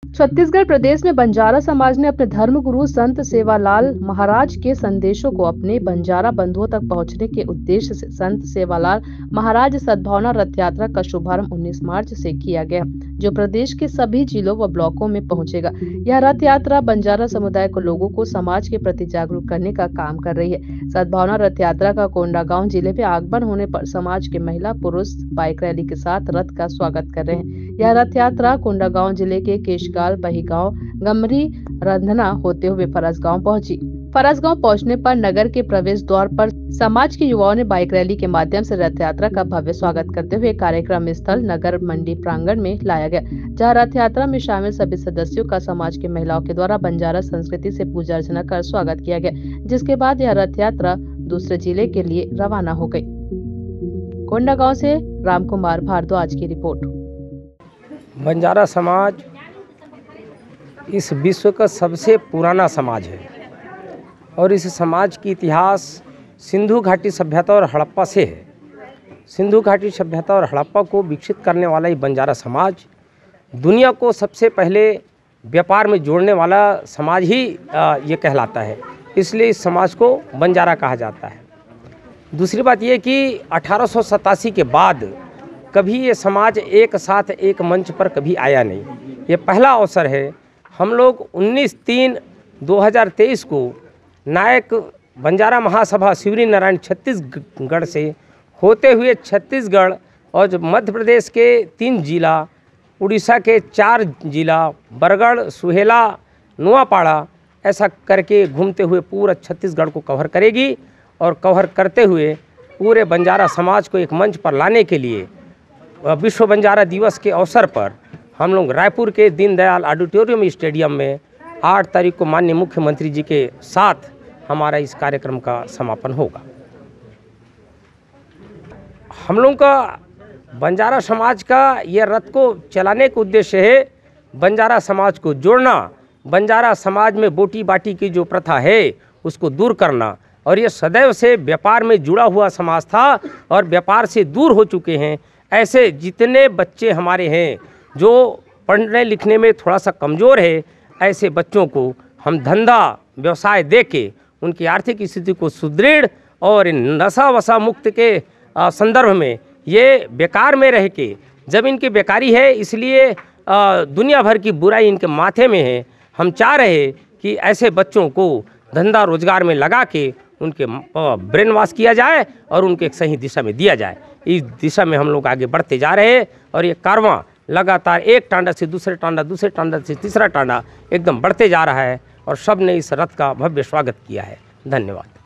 छत्तीसगढ़ प्रदेश में बंजारा समाज ने अपने धर्मगुरु संत सेवालाल महाराज के संदेशों को अपने बंजारा बंधुओं तक पहुंचने के उद्देश्य से संत सेवालाल महाराज सद्भावना रथ यात्रा का शुभारंभ 19 मार्च से किया गया, जो प्रदेश के सभी जिलों व ब्लॉकों में पहुंचेगा। यह रथ यात्रा बंजारा समुदाय को लोगों को समाज के प्रति जागरूक करने का काम कर रही है। सद्भावना रथ यात्रा का कोंडागांव जिले में आगमन होने पर समाज के महिला पुरुष बाइक रैली के साथ रथ का स्वागत कर रहे हैं। यह रथ यात्रा कोंडागांव जिले के केशकाल, बहीगांव, गमरी, रंधना होते हुए फरसगांव पहुंची। फरसगांव पहुंचने पर नगर के प्रवेश द्वार पर समाज के युवाओं ने बाइक रैली के माध्यम से रथ यात्रा का भव्य स्वागत करते हुए कार्यक्रम स्थल नगर मंडी प्रांगण में लाया गया, जहां रथ यात्रा में शामिल सभी सदस्यों का समाज की महिलाओं के द्वारा बंजारा संस्कृति से पूजा अर्चना कर स्वागत किया गया, जिसके बाद यह रथ यात्रा दूसरे जिले के लिए रवाना हो गयी। कोंडागांव से रामकुमार भारद्वाज की रिपोर्ट। बंजारा समाज इस विश्व का सबसे पुराना समाज है और इस समाज की इतिहास सिंधु घाटी सभ्यता और हड़प्पा से है। सिंधु घाटी सभ्यता और हड़प्पा को विकसित करने वाला ये बंजारा समाज दुनिया को सबसे पहले व्यापार में जोड़ने वाला समाज ही ये कहलाता है, इसलिए इस समाज को बंजारा कहा जाता है। दूसरी बात ये कि 1887 के बाद कभी ये समाज एक साथ एक मंच पर कभी आया नहीं, ये पहला अवसर है। हम लोग 19/3/2023 को नायक बंजारा महासभा शिवरी नारायण छत्तीसगढ़ से होते हुए छत्तीसगढ़ और मध्य प्रदेश के 3 जिला, उड़ीसा के 4 जिला, बरगढ़, सुहेला, नुआपाड़ा, ऐसा करके घूमते हुए पूरा छत्तीसगढ़ को कवर करेगी और कवर करते हुए पूरे बंजारा समाज को एक मंच पर लाने के लिए विश्व बंजारा दिवस के अवसर पर हम लोग रायपुर के दीनदयाल ऑडिटोरियम स्टेडियम में 8 तारीख को माननीय मुख्यमंत्री जी के साथ हमारा इस कार्यक्रम का समापन होगा। हम लोग का बंजारा समाज का यह रथ को चलाने का उद्देश्य है बंजारा समाज को जोड़ना, बंजारा समाज में बोटी बाटी की जो प्रथा है उसको दूर करना। और ये सदैव से व्यापार में जुड़ा हुआ समाज था और व्यापार से दूर हो चुके हैं। ऐसे जितने बच्चे हमारे हैं जो पढ़ने लिखने में थोड़ा सा कमज़ोर है, ऐसे बच्चों को हम धंधा व्यवसाय दे के उनकी आर्थिक स्थिति को सुदृढ़ और नशा वशा मुक्त के संदर्भ में ये बेकार में रह के, जब इनकी बेकारी है इसलिए दुनिया भर की बुराई इनके माथे में है। हम चाह रहे कि ऐसे बच्चों को धंधा रोजगार में लगा के उनके ब्रेन वॉश किया जाए और उनके एक सही दिशा में दिया जाए। इस दिशा में हम लोग आगे बढ़ते जा रहे हैं और ये कारवां लगातार एक टांडा से दूसरे टांडा, दूसरे टांडा से तीसरा टांडा एकदम बढ़ते जा रहा है और सब ने इस रथ का भव्य स्वागत किया है। धन्यवाद।